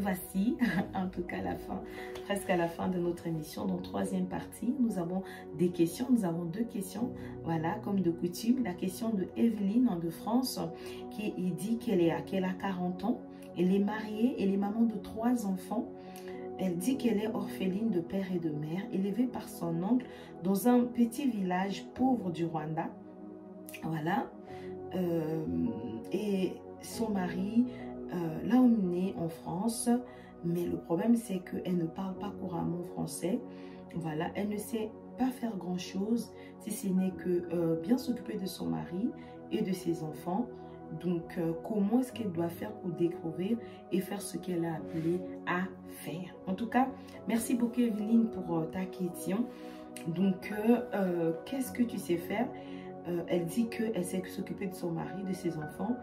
voici, en tout cas, à la fin, presque à la fin de notre émission. Dans troisième partie, nous avons des questions. Nous avons deux questions, voilà, comme de coutume. La question de Evelyne de France, qui dit qu'elle a 40 ans. Elle est mariée, elle est maman de 3 enfants. Elle dit qu'elle est orpheline de père et de mère, élevée par son oncle dans un petit village pauvre du Rwanda. Voilà. Et son mari l'a emmenée en France, mais le problème c'est qu'elle ne parle pas couramment français. Voilà, elle ne sait pas faire grand chose si ce n'est que bien s'occuper de son mari et de ses enfants. Donc comment est-ce qu'elle doit faire pour découvrir et faire ce qu'elle a appelé à faire? En tout cas, merci beaucoup Evelyne pour ta question. Donc qu'est-ce que tu sais faire? Elle dit qu'elle sait s'occuper de son mari, de ses enfants,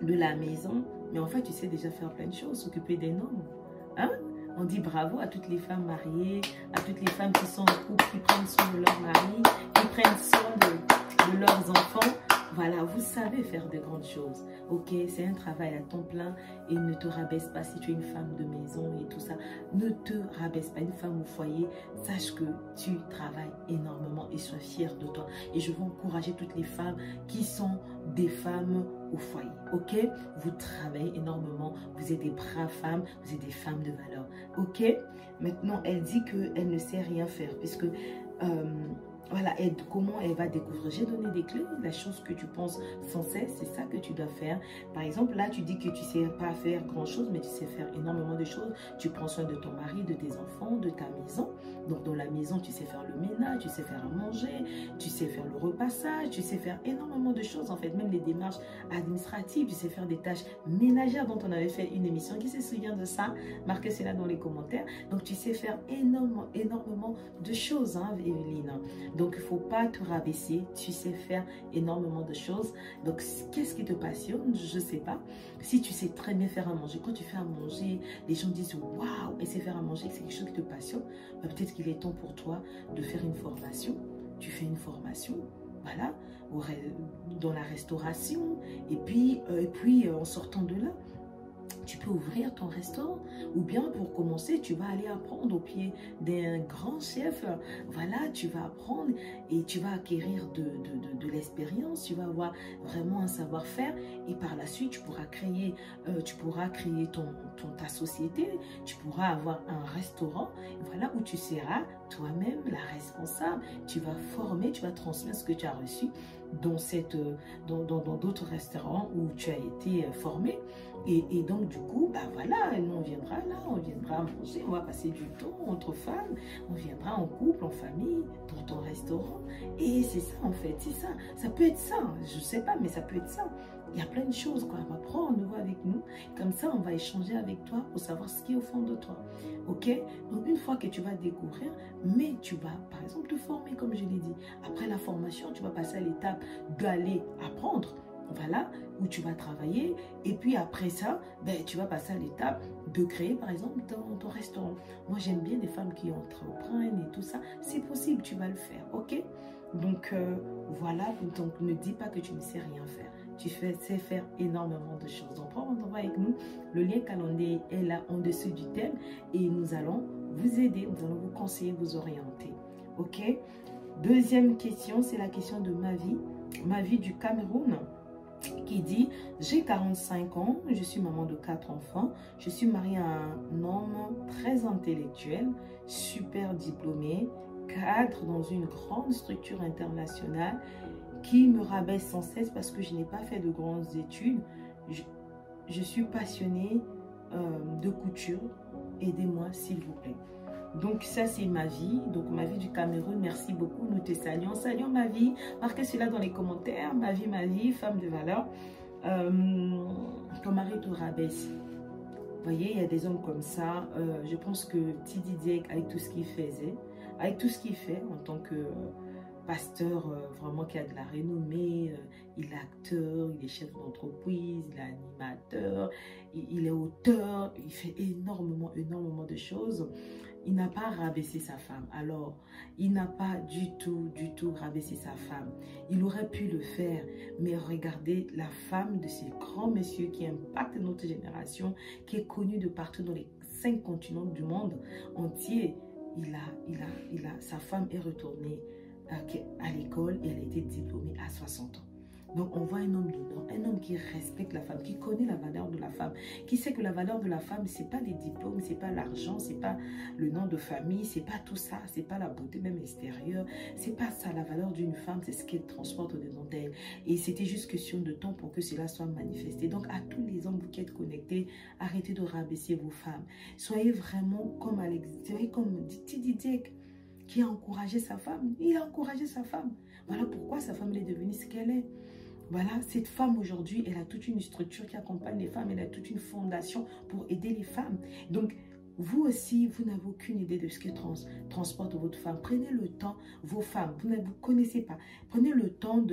de la maison. Mais en fait, tu sais déjà faire plein de choses, s'occuper des hommes. Hein? On dit bravo à toutes les femmes mariées, à toutes les femmes qui sont en couple, qui prennent soin de leur mari, qui prennent soin de leurs enfants. Voilà, vous savez faire de grandes choses. Ok, c'est un travail à temps plein et ne te rabaisse pas si tu es une femme de maison et tout ça. Ne te rabaisse pas, une femme au foyer. Sache que tu travailles énormément et sois fière de toi. Et je veux encourager toutes les femmes qui sont des femmes au foyer. Ok, vous travaillez énormément. Vous êtes des braves femmes, vous êtes des femmes de valeur. Ok, maintenant elle dit qu'elle ne sait rien faire puisque... voilà, et comment elle va découvrir. J'ai donné des clés, la chose que tu penses sans cesse, c'est ça que tu dois faire. Par exemple, là, tu dis que tu ne sais pas faire grand-chose, mais tu sais faire énormément de choses. Tu prends soin de ton mari, de tes enfants, de ta maison. Donc, dans la maison, tu sais faire le ménage, tu sais faire à manger, tu sais faire le repassage, tu sais faire énormément de choses, en fait, même les démarches administratives, tu sais faire des tâches ménagères dont on avait fait une émission. Qui se souvient de ça? Marquez cela dans les commentaires. Donc, tu sais faire énormément de choses, hein, Evelyne. Donc, il ne faut pas te rabaisser. Tu sais faire énormément de choses. Donc, qu'est-ce qui te passionne? Je ne sais pas. Si tu sais très bien faire à manger, quand tu fais à manger, les gens disent « Waouh, et c'est faire à manger, c'est quelque chose qui te passionne. » Peut-être qu'il est temps pour toi de faire une formation. Tu fais une formation, voilà, dans la restauration. Et puis en sortant de là, tu peux ouvrir ton restaurant ou bien pour commencer, tu vas aller apprendre au pied d'un grand chef. Voilà, tu vas apprendre et tu vas acquérir de l'expérience, tu vas avoir vraiment un savoir-faire et par la suite, tu pourras créer ta société, tu pourras avoir un restaurant, voilà, où tu seras toi-même la responsable. Tu vas former, tu vas transmettre ce que tu as reçu dans d'autres restaurants où tu as été formé. Et donc, du coup, bah voilà, nous, on viendra là, on viendra manger, on va passer du temps entre femmes, on viendra en couple, en famille, dans ton restaurant. Et c'est ça, en fait, c'est ça. Ça peut être ça, je ne sais pas, mais ça peut être ça. Il y a plein de choses, quoi. On va prendre nouveau avec nous. Comme ça, on va échanger avec toi pour savoir ce qui est au fond de toi. Ok? Donc, une fois que tu vas découvrir, mais tu vas, par exemple, te former, comme je l'ai dit. Après la formation, tu vas passer à l'étape d'aller apprendre. Voilà, où tu vas travailler. Et puis après ça, ben, tu vas passer à l'étape de créer, par exemple, ton restaurant. Moi, j'aime bien des femmes qui entreprennent et tout ça. C'est possible, tu vas le faire, ok? Donc, voilà, donc ne dis pas que tu ne sais rien faire. Tu sais faire énormément de choses. Donc, prends rendez-vous avec nous. Le lien calendrier est là en dessous du thème et nous allons vous aider, nous allons vous conseiller, vous orienter. Ok? Deuxième question, c'est la question de ma vie du Cameroun, qui dit « J'ai 45 ans, je suis maman de 4 enfants, je suis mariée à un homme très intellectuel, super diplômé, cadre dans une grande structure internationale qui me rabaisse sans cesse parce que je n'ai pas fait de grandes études. Je suis passionnée de couture. Aidez-moi s'il vous plaît. » Donc ça c'est ma vie, donc ma vie du Cameroun, merci beaucoup, nous te saluons, saluons ma vie, marquez cela dans les commentaires, ma vie, femme de valeur. Ton mari te rabaisse, vous voyez, il y a des hommes comme ça, je pense que petit Didier, avec tout ce qu'il faisait, avec tout ce qu'il fait en tant que pasteur vraiment qui a de la renommée, il est acteur, il est chef d'entreprise, il est animateur, il est auteur, il fait énormément de choses. il n'a pas rabaissé sa femme. Alors, il n'a pas du tout rabaissé sa femme. Il aurait pu le faire, mais regardez la femme de ces grands messieurs qui impactent notre génération, qui est connue de partout dans les 5 continents du monde entier. Sa femme est retournée à l'école et elle a été diplômée à 60 ans. Donc, on voit un homme d'honneur, un homme qui respecte la femme, qui connaît la valeur de la femme, qui sait que la valeur de la femme, c'est pas les diplômes, c'est pas l'argent, c'est pas le nom de famille, c'est pas tout ça, c'est pas la beauté même extérieure, c'est pas ça. La valeur d'une femme, c'est ce qu'elle transporte dedans d'elle. Et c'était juste question de temps pour que cela soit manifesté. Donc, à tous les hommes, vous qui êtes connectés, arrêtez de rabaisser vos femmes. Soyez vraiment comme Alex, soyez comme Didier, qui a encouragé sa femme. Il a encouragé sa femme. Voilà pourquoi sa femme est devenue ce qu'elle est. Voilà, cette femme aujourd'hui, elle a toute une structure qui accompagne les femmes, elle a toute une fondation pour aider les femmes. Donc, vous aussi, vous n'avez aucune idée de ce que transporte votre femme. Prenez le temps, vos femmes, vous ne vous connaissez pas. Prenez le temps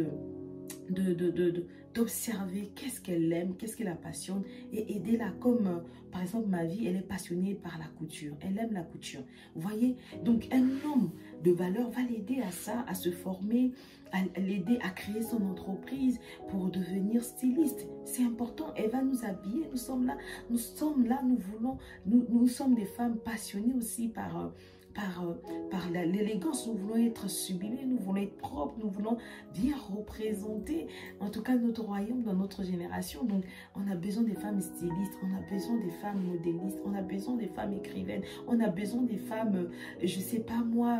d'observer qu'est-ce qu'elle aime, qu'est-ce qui la passionne et aidez-la. Comme par exemple ma vie, elle est passionnée par la couture, elle aime la couture, vous voyez. Donc un homme de valeur va l'aider à ça, à se former, à l'aider à créer son entreprise pour devenir styliste. C'est important, elle va nous habiller, nous sommes là, nous sommes des femmes passionnées aussi par l'élégance. Nous voulons être sublimés, nous voulons être propres, nous voulons bien représenter, en tout cas, notre royaume dans notre génération. Donc, on a besoin des femmes stylistes, on a besoin des femmes modélistes, on a besoin des femmes écrivaines, on a besoin des femmes, je sais pas moi,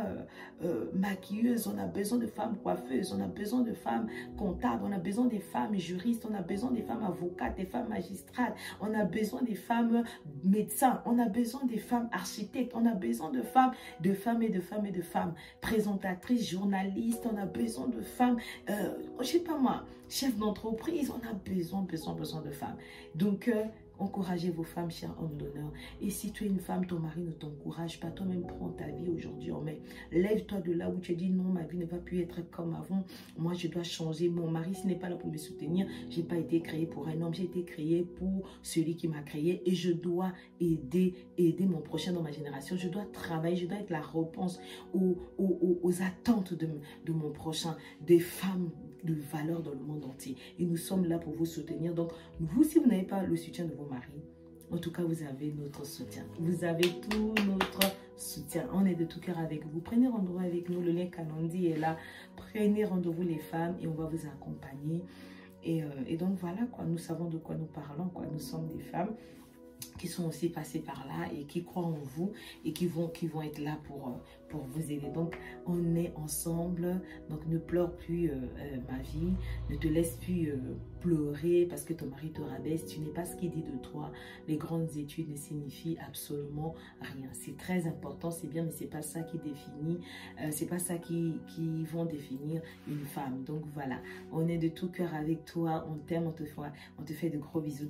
maquilleuses, on a besoin de femmes coiffeuses, on a besoin de femmes comptables, on a besoin des femmes juristes, on a besoin des femmes avocates, des femmes magistrates, on a besoin des femmes médecins, on a besoin des femmes architectes, on a besoin de femmes présentatrices, journalistes, on a besoin de femmes, je sais pas moi, chefs d'entreprise, on a besoin de femmes. Donc, encouragez vos femmes, chers hommes d'honneur. Et si tu es une femme, ton mari ne t'encourage pas, toi-même prends ta vie aujourd'hui en main. Lève-toi de là où tu dis non, ma vie ne va plus être comme avant. Moi, je dois changer. Mon mari, ce n'est pas là pour me soutenir. Je n'ai pas été créée pour un homme. J'ai été créée pour celui qui m'a créée. Et je dois aider mon prochain dans ma génération. Je dois travailler. Je dois être la réponse aux attentes de mon prochain. Des femmes de valeur dans le monde entier. Et nous sommes là pour vous soutenir. Donc, vous, si vous n'avez pas le soutien de vos maris, en tout cas, vous avez notre soutien. Vous avez tout notre soutien. On est de tout cœur avec vous. Prenez rendez-vous avec nous. Le lien Canondy est là. Prenez rendez-vous les femmes et on va vous accompagner. Et donc, voilà quoi. Nous savons de quoi nous parlons. Quoi. Nous sommes des femmes qui sont aussi passées par là et qui croient en vous et qui vont être là pour vous aider. Donc, on est ensemble. Donc, ne pleure plus ma vie. Ne te laisse plus pleurer parce que ton mari te rabaisse. Tu n'es pas ce qu'il dit de toi. Les grandes études ne signifient absolument rien. C'est très important, c'est bien, mais c'est pas ça qui définit. C'est pas ça qui vont définir une femme. Donc, voilà. On est de tout cœur avec toi. On t'aime, on te fait de gros bisous.